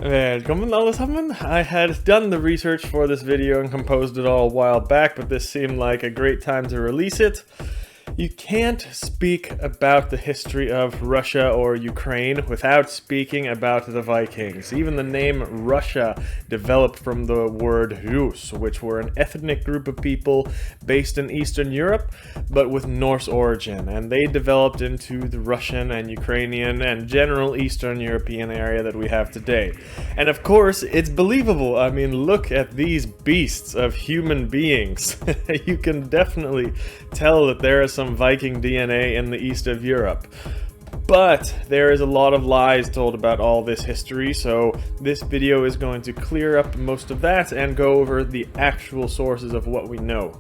Välkommen allesammans! I had done the research for this video and composed it all a while back, but this seemed like a great time to release it. You can't speak about the history of Russia or Ukraine without speaking about the Vikings. Even the name Russia developed from the word Rus, which were an ethnic group of people based in Eastern Europe, but with Norse origin, and they developed into the Russian and Ukrainian and general Eastern European area that we have today. And of course, it's believable. I mean, look at these beasts of human beings. You can definitely tell that there is some Viking DNA in the east of Europe. But there is a lot of lies told about all this history, so this video is going to clear up most of that and go over the actual sources of what we know.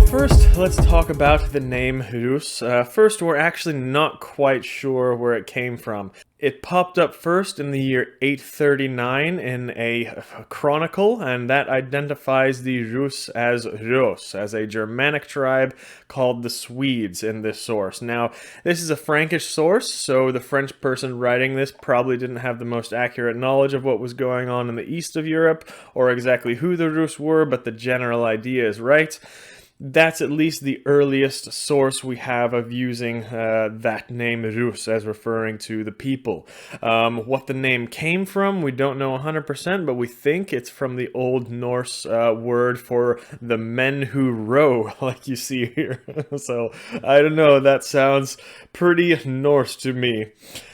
First, let's talk about the name Rus. First, we're actually not quite sure where it came from. It popped up first in the year 839 in a Chronicle, and that identifies the Rus as Rhos, as a Germanic tribe called the Swedes in this source. Now, this is a Frankish source, so the French person writing this probably didn't have the most accurate knowledge of what was going on in the east of Europe, or exactly who the Rus were, but the general idea is right. That's at least the earliest source we have of using that name Rus as referring to the people. What the name came from, we don't know 100%, but we think it's from the Old Norse word for the men who row, like you see here. So, I don't know, that sounds pretty Norse to me.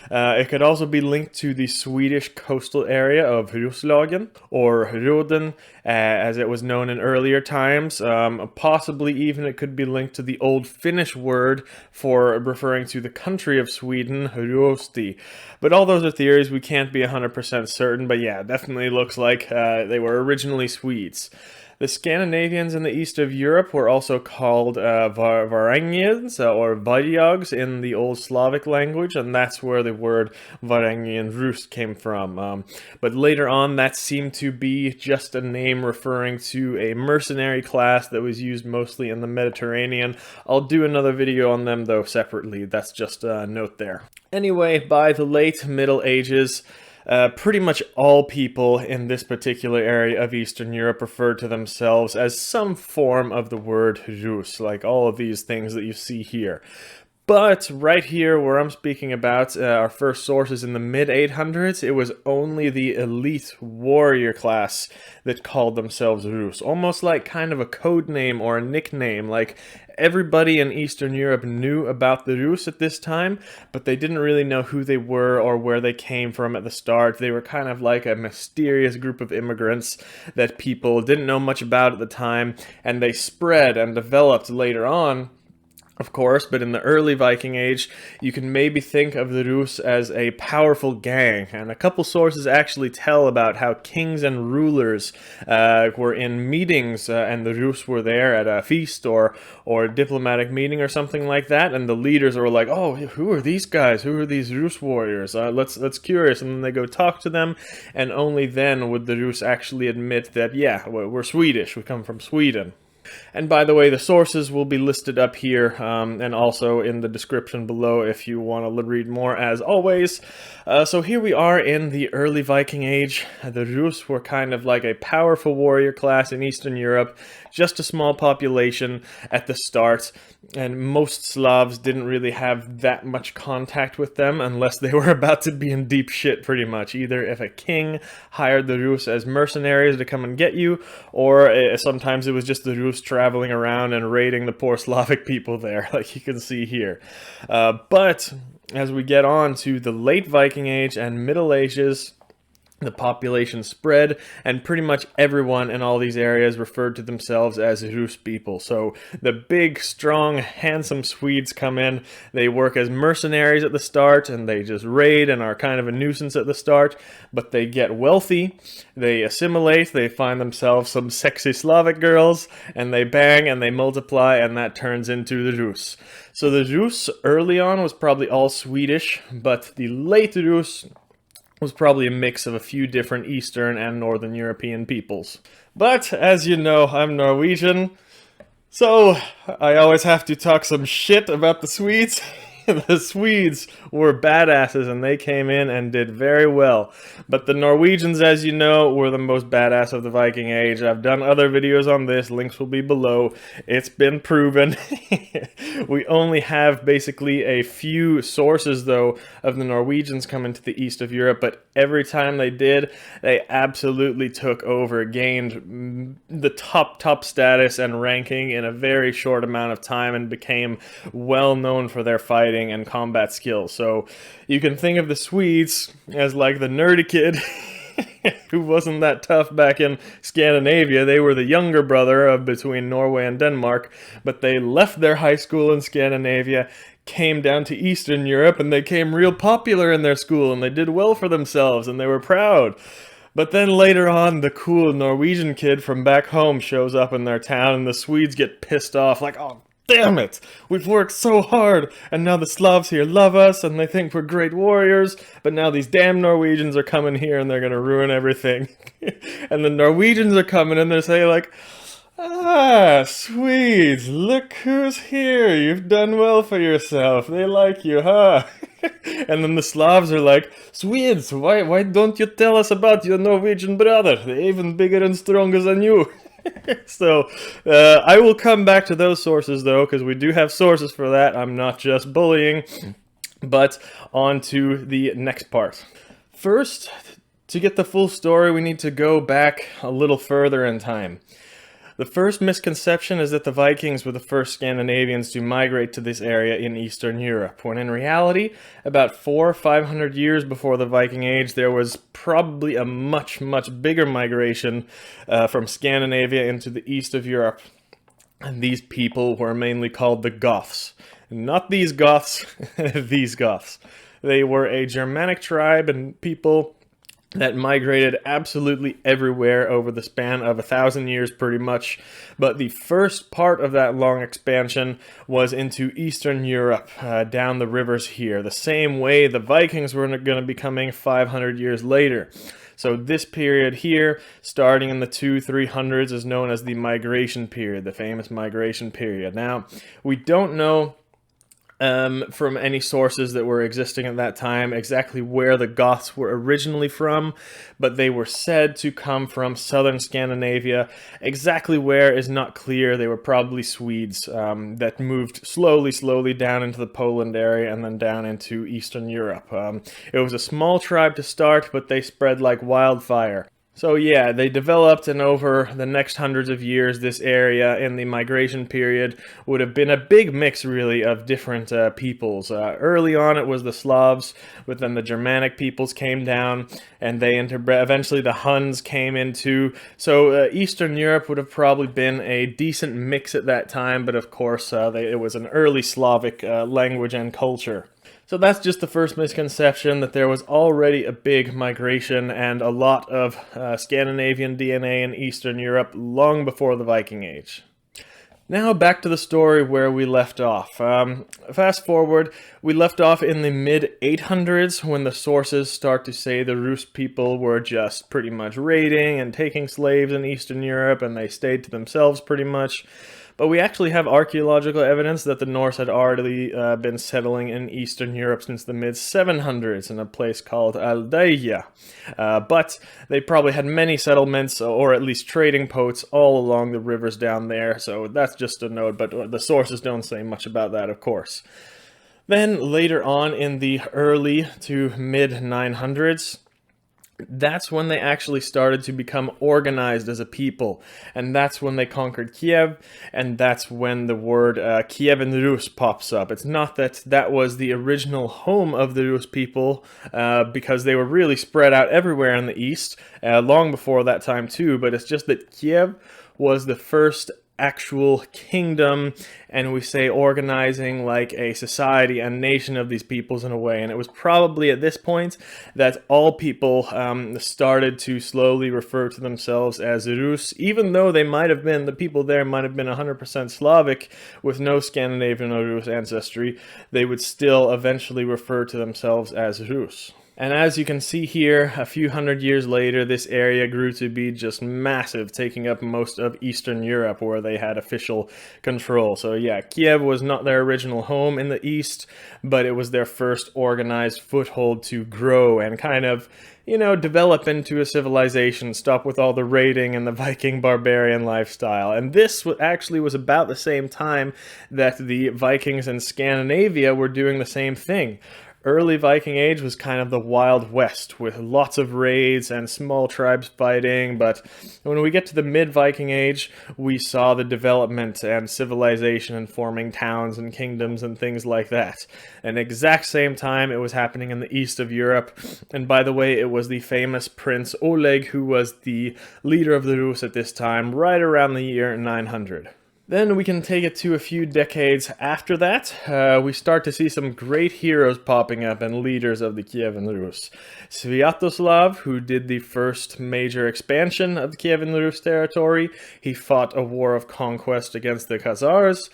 It could also be linked to the Swedish coastal area of Roslagen, or Roden, as it was known in earlier times. Possibly even it could be linked to the Old Finnish word for referring to the country of Sweden, Ruosti. But all those are theories, we can't be 100% certain, but yeah, definitely looks like they were originally Swedes. The Scandinavians in the east of Europe were also called Varangians or Vaidiags in the Old Slavic language, and that's where the word Varangian Rus came from. But later on, that seemed to be just a name referring to a mercenary class that was used mostly in the Mediterranean. I'll do another video on them, though, separately. That's just a note there. Anyway, by the late Middle Ages, pretty much all people in this particular area of Eastern Europe referred to themselves as some form of the word Rus, like all of these things that you see here. But right here, where I'm speaking about our first sources in the mid-800s, it was only the elite warrior class that called themselves Rus, almost like kind of a code name or a nickname. Like, everybody in Eastern Europe knew about the Rus at this time, but they didn't really know who they were or where they came from at the start. They were kind of like a mysterious group of immigrants that people didn't know much about at the time, and they spread and developed later on, of course, but in the early Viking Age, you can maybe think of the Rus as a powerful gang, and a couple sources actually tell about how kings and rulers were in meetings, and the Rus were there at a feast or a diplomatic meeting or something like that, and the leaders were like, "Oh, who are these guys? Who are these Rus warriors? Let's curious," and then they go talk to them, and only then would the Rus actually admit that, yeah, we're Swedish, we come from Sweden. And by the way, the sources will be listed up here and also in the description below if you want to read more, as always. So here we are in the early Viking Age. The Rus were kind of like a powerful warrior class in Eastern Europe, just a small population at the start, and most Slavs didn't really have that much contact with them unless they were about to be in deep shit, pretty much. Either if a king hired the Rus as mercenaries to come and get you, or sometimes it was just the Rus traveling around and raiding the poor Slavic people there, like you can see here. But as we get on to the late Viking Age and Middle Ages, the population spread, and pretty much everyone in all these areas referred to themselves as Rus people. So the big, strong, handsome Swedes come in, they work as mercenaries at the start, and they just raid and are kind of a nuisance at the start, but they get wealthy, they assimilate, they find themselves some sexy Slavic girls, and they bang and they multiply, and that turns into the Rus. So the Rus early on was probably all Swedish, but the late Rus was probably a mix of a few different Eastern and Northern European peoples. But, as you know, I'm Norwegian, So, I always have to talk some shit about the Swedes. The Swedes were badasses and they came in and did very well. But the Norwegians, as you know, were the most badass of the Viking Age. I've done other videos on this, links will be below. It's been proven. We only have basically a few sources, though, of the Norwegians coming to the east of Europe, but every time they did, they absolutely took over, gained the top status and ranking in a very short amount of time, and became well known for their fighting and combat skills. So you can think of the Swedes as like the nerdy kid who wasn't that tough back in Scandinavia. They were the younger brother of between Norway and Denmark, but they left their high school in Scandinavia, came down to Eastern Europe, and they became real popular in their school, and they did well for themselves, and they were proud. But then later on, the cool Norwegian kid from back home shows up in their town, and the Swedes get pissed off, like, oh, damn it! We've worked so hard, and now the Slavs here love us, and they think we're great warriors, but now these damn Norwegians are coming here, and they're gonna ruin everything. And the Norwegians are coming, and they're saying, like, ah, Swedes, look who's here, you've done well for yourself, they like you, huh? And then the Slavs are like, Swedes, why don't you tell us about your Norwegian brother? They're even bigger and stronger than you. So, I will come back to those sources, though, because we do have sources for that. I'm not just bullying. But on to the next part. First, to get the full story, we need to go back a little further in time. The first misconception is that the Vikings were the first Scandinavians to migrate to this area in Eastern Europe, when in reality, about 400 or 500 years before the Viking Age, there was probably a much bigger migration from Scandinavia into the east of Europe. And these people were mainly called the Goths. Not these Goths, these Goths. They were a Germanic tribe and people that migrated absolutely everywhere over the span of 1,000 years pretty much, but the first part of that long expansion was into Eastern Europe, down the rivers here, the same way the Vikings were going to be coming 500 years later. So this period here, starting in the 200-300s, is known as the migration period, the famous migration period. Now, we don't know from any sources that were existing at that time exactly where the Goths were originally from, but they were said to come from southern Scandinavia. Exactly where is not clear. They were probably Swedes that moved slowly down into the Poland area and then down into Eastern Europe. It was a small tribe to start, but they spread like wildfire. So yeah, they developed, and over the next hundreds of years, this area in the migration period would have been a big mix, really, of different peoples. Early on, it was the Slavs, but then the Germanic peoples came down, and they interbred. Eventually, the Huns came into. So Eastern Europe would have probably been a decent mix at that time, but of course, it was an early Slavic language and culture. So that's just the first misconception, that there was already a big migration and a lot of Scandinavian DNA in Eastern Europe long before the Viking Age. Now back to the story where we left off. Fast forward, we left off in the mid-800s when the sources start to say the Rus people were just pretty much raiding and taking slaves in Eastern Europe, and they stayed to themselves pretty much. But we actually have archaeological evidence that the Norse had already been settling in Eastern Europe since the mid-700s in a place called Aldeia. But they probably had many settlements, or at least trading posts, all along the rivers down there, so that's just a note, but the sources don't say much about that, of course. Then, later on in the early to mid-900s, that's when they actually started to become organized as a people, and that's when they conquered Kiev, and that's when the word Kievan Rus pops up. It's not that that was the original home of the Rus people, because they were really spread out everywhere in the east, long before that time too, but it's just that Kiev was the first actual kingdom, and we say organizing like a society and nation of these peoples in a way. And it was probably at this point that all people started to slowly refer to themselves as Rus, even though they might have been, the people there might have been 100% Slavic with no Scandinavian or Rus ancestry. They would still eventually refer to themselves as Rus. And as you can see here, a few hundred years later, this area grew to be just massive, taking up most of Eastern Europe, where they had official control. So yeah, Kiev was not their original home in the east, but it was their first organized foothold to grow and kind of, you know, develop into a civilization, stop with all the raiding and the Viking barbarian lifestyle. And this actually was about the same time that the Vikings in Scandinavia were doing the same thing. Early Viking Age was kind of the Wild West, with lots of raids and small tribes fighting, but when we get to the mid-Viking Age, we saw the development and civilization and forming towns and kingdoms and things like that. And exact same time, it was happening in the east of Europe, and by the way, it was the famous Prince Oleg who was the leader of the Rus at this time, right around the year 900. Then we can take it to a few decades after that. We start to see some great heroes popping up and leaders of the Kievan Rus. Sviatoslav, who did the first major expansion of the Kievan Rus territory, he fought a war of conquest against the Khazars.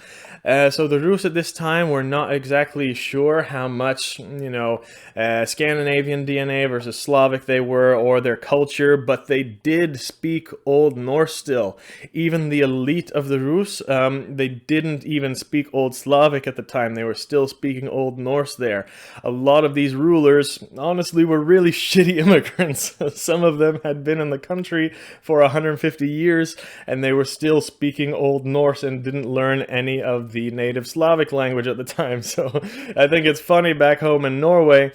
So the Rus at this time were not exactly sure how much, Scandinavian DNA versus Slavic they were, or their culture, but they did speak Old Norse still. Even the elite of the Rus, they didn't even speak Old Slavic at the time. They were still speaking Old Norse there. A lot of these rulers, honestly, were really shitty immigrants. Some of them had been in the country for 150 years, and they were still speaking Old Norse and didn't learn any of the native Slavic language at the time. So I think it's funny back home in Norway,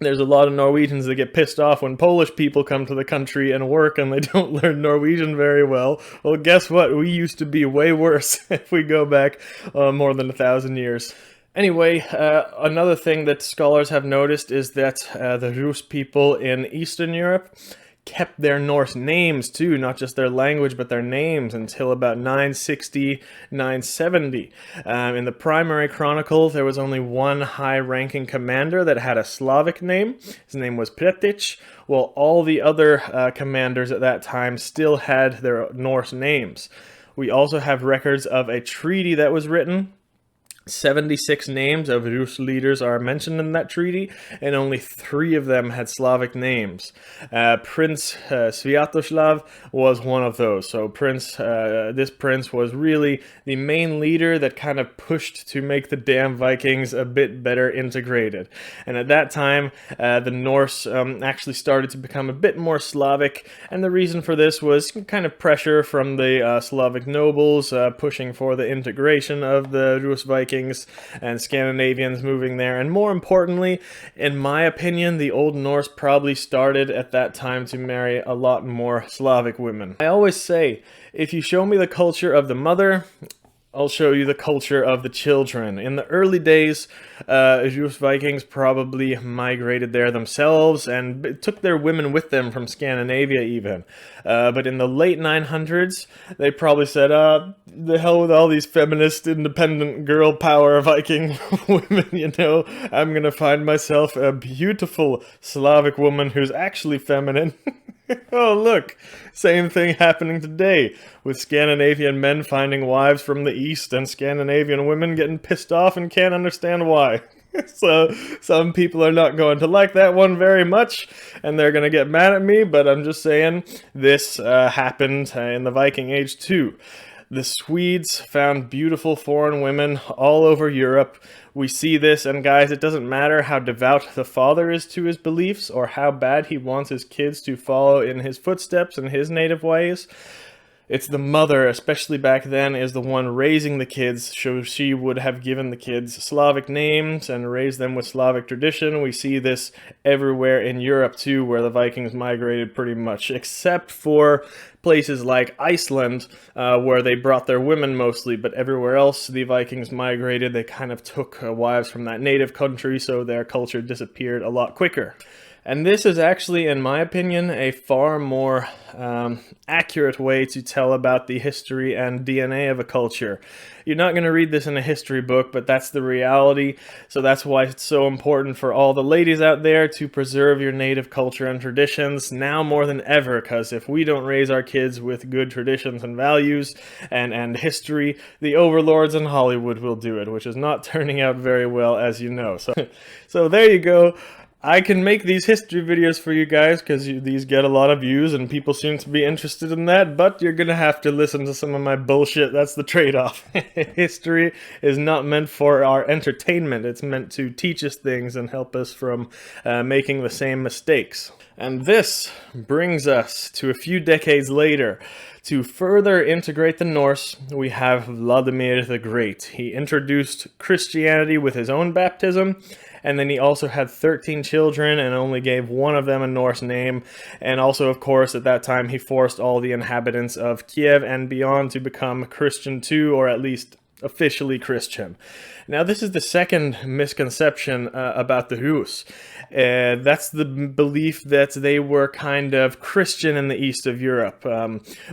there's a lot of Norwegians that get pissed off when Polish people come to the country and work and they don't learn Norwegian very well. Well, guess what? We used to be way worse if we go back more than 1,000 years. Anyway, another thing that scholars have noticed is that the Rus people in Eastern Europe kept their Norse names too, not just their language, but their names until about 960, 970. In the primary chronicle, there was only one high-ranking commander that had a Slavic name. His name was Pretich, while all the other commanders at that time still had their Norse names. We also have records of a treaty that was written. 76 names of Rus leaders are mentioned in that treaty, and only 3 of them had Slavic names. Prince Sviatoslav was one of those. So this prince was really the main leader that kind of pushed to make the damn Vikings a bit better integrated. And at that time, the Norse actually started to become a bit more Slavic, and the reason for this was kind of pressure from the Slavic nobles pushing for the integration of the Rus Vikings and Scandinavians moving there. And more importantly, in my opinion, the Old Norse probably started at that time to marry a lot more Slavic women. I always say, if you show me the culture of the mother, I'll show you the culture of the children. In the early days, Rus Vikings probably migrated there themselves and took their women with them from Scandinavia even. But in the late 900s, they probably said, the hell with all these feminist, independent, girl power Viking women, I'm gonna find myself a beautiful Slavic woman who's actually feminine. Oh, look, same thing happening today, with Scandinavian men finding wives from the East and Scandinavian women getting pissed off and can't understand why. So, some people are not going to like that one very much, and they're going to get mad at me, but I'm just saying, this happened in the Viking Age too. The Swedes found beautiful foreign women all over Europe. We see this, and guys, it doesn't matter how devout the father is to his beliefs or how bad he wants his kids to follow in his footsteps and his native ways. It's the mother, especially back then, is the one raising the kids, so she would have given the kids Slavic names and raised them with Slavic tradition. We see this everywhere in Europe too, where the Vikings migrated pretty much, except for places like Iceland, where they brought their women mostly, but everywhere else the Vikings migrated, they kind of took wives from that native country, so their culture disappeared a lot quicker. And this is actually, in my opinion, a far more accurate way to tell about the history and DNA of a culture. You're not going to read this in a history book, but that's the reality. So that's why it's so important for all the ladies out there to preserve your native culture and traditions now more than ever, because if we don't raise our kids with good traditions and values and history, the overlords in Hollywood will do it, which is not turning out very well, as you know. So there you go. I can make these history videos for you guys because these get a lot of views and people seem to be interested in that, but you're gonna have to listen to some of my bullshit. That's the trade-off. History is not meant for our entertainment. It's meant to teach us things and help us from making the same mistakes. And this brings us to a few decades later. To further integrate the Norse, we have Vladimir the Great. He introduced Christianity with his own baptism, and then he also had 13 children and only gave one of them a Norse name. And also, of course, at that time, he forced all the inhabitants of Kiev and beyond to become Christian too, or at least officially Christian. Now, this is the second misconception about the Rus. That's the belief that they were kind of Christian in the east of Europe.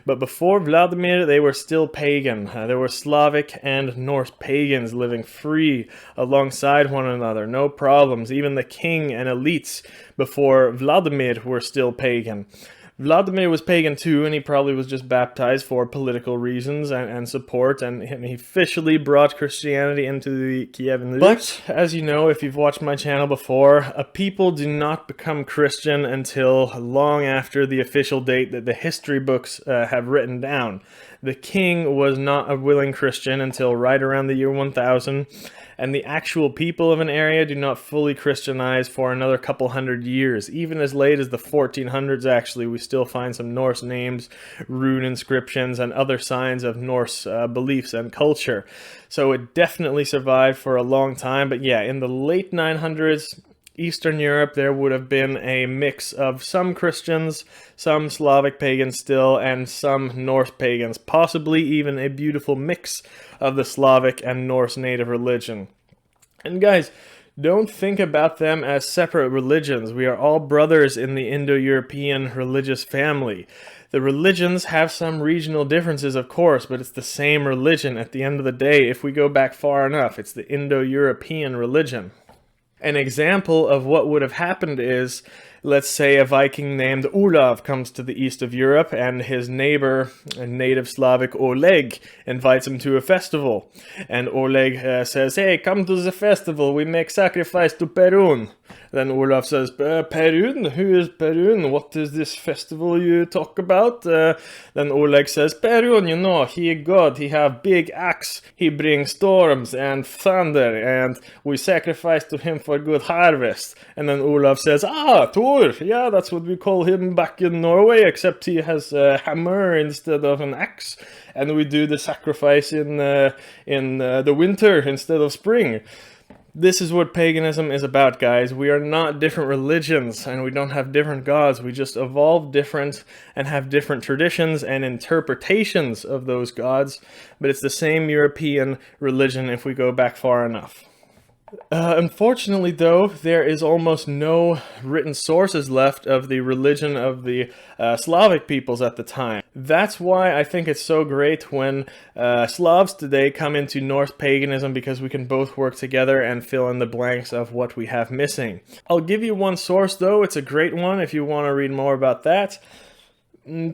But before Vladimir, they were still pagan. There were Slavic and Norse pagans living free alongside one another, no problems. Even the king and elites before Vladimir were still pagan. Vladimir was pagan too, and he probably was just baptized for political reasons and support, and he officially brought Christianity into the Kievan Rus. But, as you know, if you've watched my channel before, a people do not become Christian until long after the official date that the history books have written down. The king was not a willing Christian until right around the year 1000, and the actual people of an area do not fully Christianize for another couple hundred years. Even as late as the 1400s, actually, we still find some Norse names, rune inscriptions, and other signs of Norse beliefs and culture. So it definitely survived for a long time, but yeah, in the late 900s, Eastern Europe, there would have been a mix of some Christians, some Slavic pagans still, and some Norse pagans, possibly even a beautiful mix of the Slavic and Norse native religion. And guys, don't think about them as separate religions. We are all brothers in the Indo-European religious family. The religions have some regional differences, of course, but it's the same religion at the end of the day. If we go back far enough, it's the Indo-European religion. An example of what would have happened is, let's say a Viking named Olav comes to the east of Europe and his neighbor, a native Slavic Oleg, invites him to a festival. And Oleg says, "Hey, come to the festival, we make sacrifice to Perun." Then Olav says, "Perun? Who is Perun? What is this festival you talk about?" Then Oleg says, "Perun, you know, he a god, he have big axe, he brings storms and thunder, and we sacrifice to him for good harvest." And then Olav says, "Ah, Thor, yeah, that's what we call him back in Norway, except he has a hammer instead of an axe, and we do the sacrifice in the winter instead of spring." This is what paganism is about, guys. We are not different religions, and we don't have different gods. We just evolve different and have different traditions and interpretations of those gods, but it's the same European religion if we go back far enough. Unfortunately, though, there is almost no written sources left of the religion of the Slavic peoples at the time. That's why I think it's so great when Slavs today come into Norse paganism, because we can both work together and fill in the blanks of what we have missing. I'll give you one source, though. It's a great one if you want to read more about that.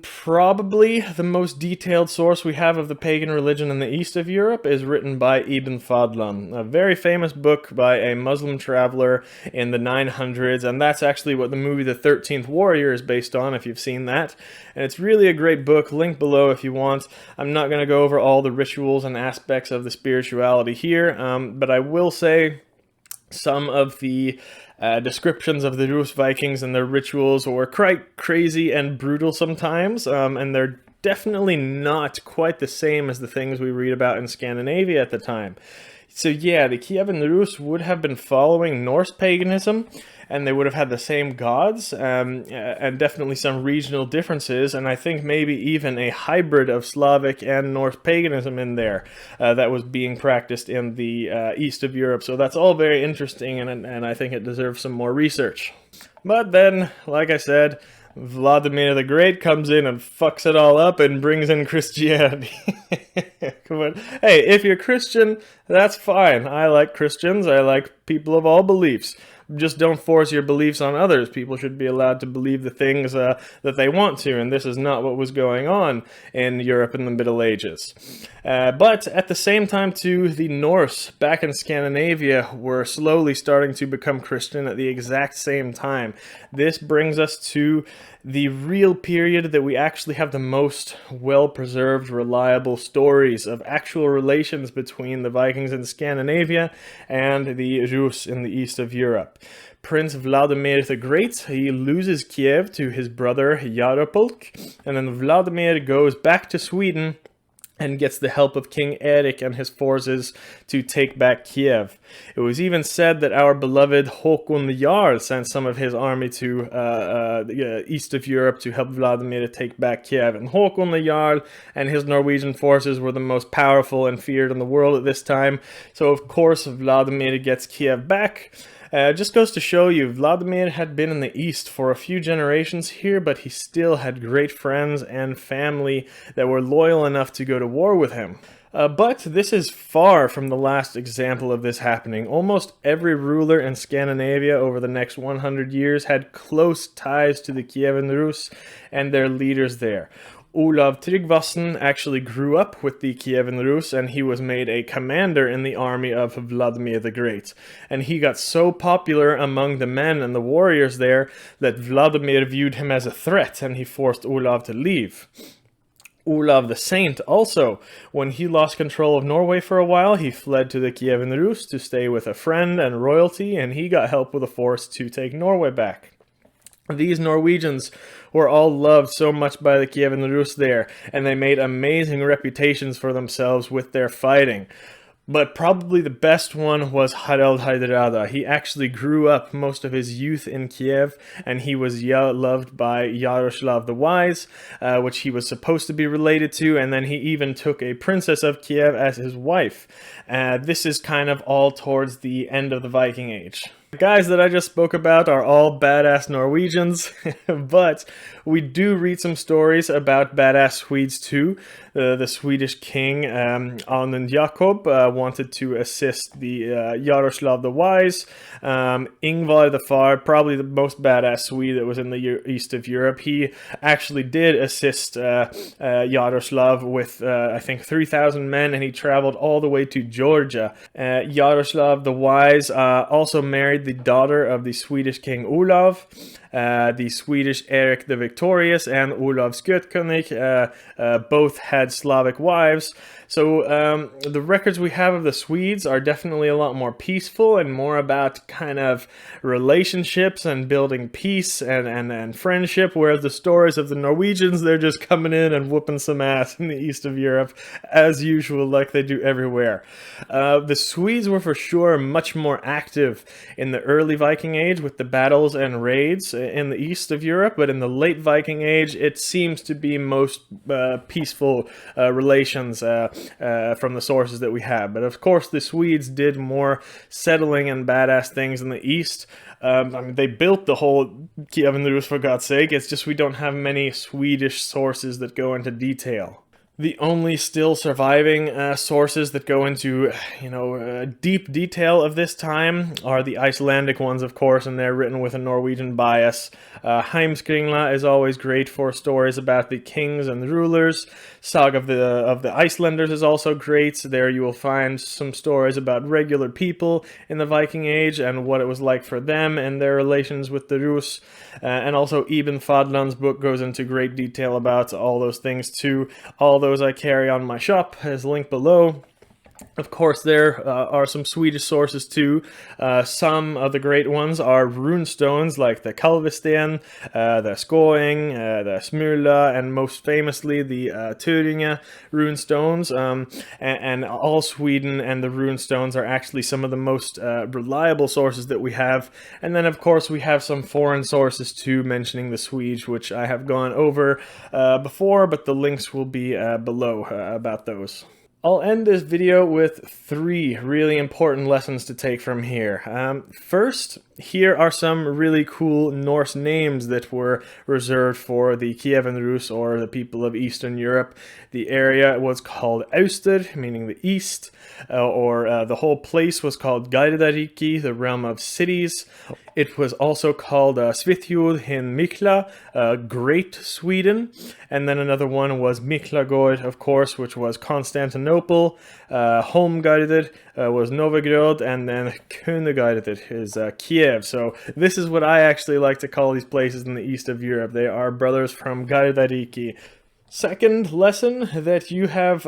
Probably the most detailed source we have of the pagan religion in the east of Europe is written by Ibn Fadlan, a very famous book by a Muslim traveler in the 900s, and that's actually what the movie The 13th Warrior is based on, if you've seen that. And it's really a great book, link below if you want. I'm not going to go over all the rituals and aspects of the spirituality here, but I will say some of the descriptions of the Rus Vikings and their rituals were quite crazy and brutal sometimes, and they're definitely not quite the same as the things we read about in Scandinavia at the time. So yeah, the Kievan Rus would have been following Norse paganism, and they would have had the same gods, and definitely some regional differences, and I think maybe even a hybrid of Slavic and Norse paganism in there that was being practiced in the east of Europe. So that's all very interesting, and I think it deserves some more research. But then, like I said, Vladimir the Great comes in and fucks it all up and brings in Christianity. Come on. Hey, if you're Christian, that's fine. I like Christians. I like people of all beliefs. just don't force your beliefs on others. People should be allowed to believe the things that they want to, and this is not what was going on in Europe in the Middle Ages. But at the same time too, the Norse back in Scandinavia were slowly starting to become Christian at the exact same time. This brings us to the real period that we actually have the most well-preserved, reliable stories of actual relations between the Vikings in Scandinavia and the Rus in the east of Europe. Prince Vladimir the Great, he loses Kiev to his brother Yaropolk, and then Vladimir goes back to Sweden and gets the help of King Erik and his forces to take back Kiev. It was even said that our beloved Håkon the Jarl sent some of his army to the east of Europe to help Vladimir to take back Kiev. And Håkon the Jarl and his Norwegian forces were the most powerful and feared in the world at this time. So of course Vladimir gets Kiev back. Just goes to show you, Vladimir had been in the east for a few generations here, but he still had great friends and family that were loyal enough to go to war with him. But this is far from the last example of this happening. Almost every ruler in Scandinavia over the next 100 years had close ties to the Kievan Rus and their leaders there. Olav Tryggvason actually grew up with the Kievan Rus, and he was made a commander in the army of Vladimir the Great. And he got so popular among the men and the warriors there that Vladimir viewed him as a threat, and he forced Olav to leave. Olav the Saint also, when he lost control of Norway for a while, he fled to the Kievan Rus to stay with a friend and royalty, and he got help with a force to take Norway back. These Norwegians were all loved so much by the Kievan Rus there, and they made amazing reputations for themselves with their fighting. But probably the best one was Harald Hardrada. He actually grew up most of his youth in Kiev, and he was loved by Yaroslav the Wise, which he was supposed to be related to, and then he even took a princess of Kiev as his wife. This is kind of all towards the end of the Viking Age. The guys that I just spoke about are all badass Norwegians, but we do read some stories about badass Swedes too. The Swedish king Anund Jakob wanted to assist the Yaroslav the Wise. Ingvar the Far, probably the most badass Swede that was in the east of Europe, he actually did assist Yaroslav with I think 3,000 men, and he traveled all the way to Georgia. Yaroslav the Wise also married the daughter of the Swedish king Olav, the Swedish Erik the Victorious, and Olav Skjøtkunnig both had Slavic wives. So the records we have of the Swedes are definitely a lot more peaceful and more about kind of relationships and building peace and friendship, whereas the stories of the Norwegians, they're just coming in and whooping some ass in the east of Europe, as usual, like they do everywhere. The Swedes were for sure much more active in the early Viking Age with the battles and raids in the east of Europe, but in the late Viking Age, it seems to be most peaceful relations from the sources that we have. But of course, the Swedes did more settling and badass things in the east. I mean, they built the whole Kievan Rus, for God's sake. It's just we don't have many Swedish sources that go into detail. The only still surviving sources that go into, deep detail of this time are the Icelandic ones, of course, and they're written with a Norwegian bias. Heimskringla is always great for stories about the kings and the rulers. Saga of the Icelanders is also great. There you will find some stories about regular people in the Viking Age and what it was like for them and their relations with the Rus. And also Ibn Fadlan's book goes into great detail about all those things too. All those I carry on my shop as linked below. Of course, there are some Swedish sources too. Some of the great ones are runestones like the Kalvesten, the Skoing, the Smula, and most famously the Turinge runestones. And all Sweden and the runestones are actually some of the most reliable sources that we have. And then, of course, we have some foreign sources too, mentioning the Swedes, which I have gone over before, but the links will be below about those. I'll end this video with 3 really important lessons to take from here. First, here are some really cool Norse names that were reserved for the Kievan Rus, or the people of Eastern Europe. The area was called Austr, meaning the east, or the whole place was called Garðar, the realm of cities. It was also called Svithjod in Mikla, Great Sweden, and then another one was Miklagård, of course, which was Constantinople. Holmgarður was Novgorod, and then Kunegarður is Kiev. So this is what I actually like to call these places in the east of Europe. They are brothers from Garðariki. Second lesson that you have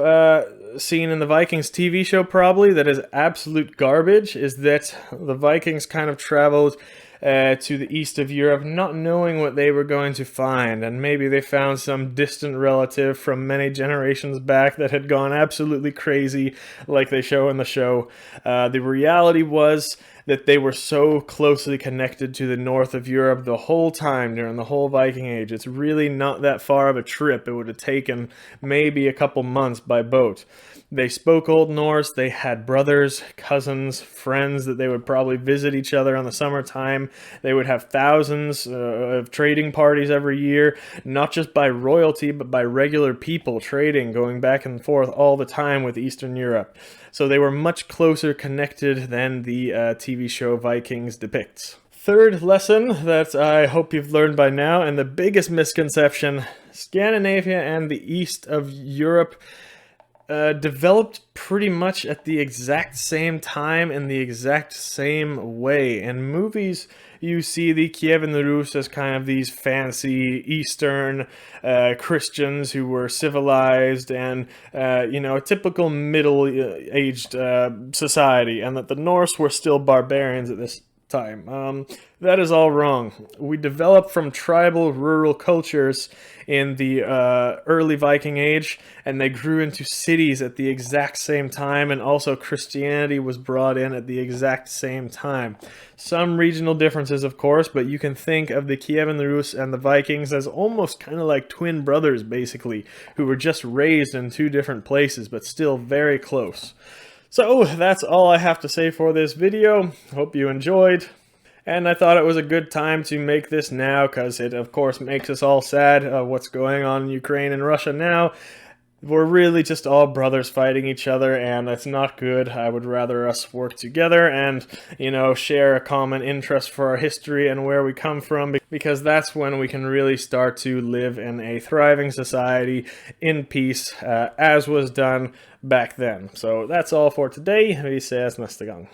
seen in the Vikings TV show probably that is absolute garbage is that the Vikings kind of traveled to the east of Europe not knowing what they were going to find, and maybe they found some distant relative from many generations back that had gone absolutely crazy like they show in the show. The reality was that they were so closely connected to the north of Europe the whole time during the whole Viking Age. It's really not that far of a trip. It would have taken maybe a couple months by boat. They spoke Old Norse, they had brothers, cousins, friends that they would probably visit each other in the summertime. They would have thousands of trading parties every year, not just by royalty, but by regular people trading, going back and forth all the time with Eastern Europe. So they were much closer connected than the TV show Vikings depicts. Third lesson that I hope you've learned by now, and the biggest misconception, Scandinavia and the east of Europe developed pretty much at the exact same time in the exact same way. In movies, you see the Kievan Rus as kind of these fancy Eastern Christians who were civilized and, a typical middle-aged society, and that the Norse were still barbarians at this time. That is all wrong. We developed from tribal rural cultures in the early Viking Age, and they grew into cities at the exact same time, and also Christianity was brought in at the exact same time. Some regional differences, of course, but you can think of the Kievan Rus and the Vikings as almost kind of like twin brothers, basically, who were just raised in 2 different places, but still very close. So that's all I have to say for this video. Hope you enjoyed. And I thought it was a good time to make this now, because it of course makes us all sad what's going on in Ukraine and Russia now. We're really just all brothers fighting each other, and that's not good. I would rather us work together and, share a common interest for our history and where we come from, because that's when we can really start to live in a thriving society in peace, as was done back then. So that's all for today. Vi ses nästa gång.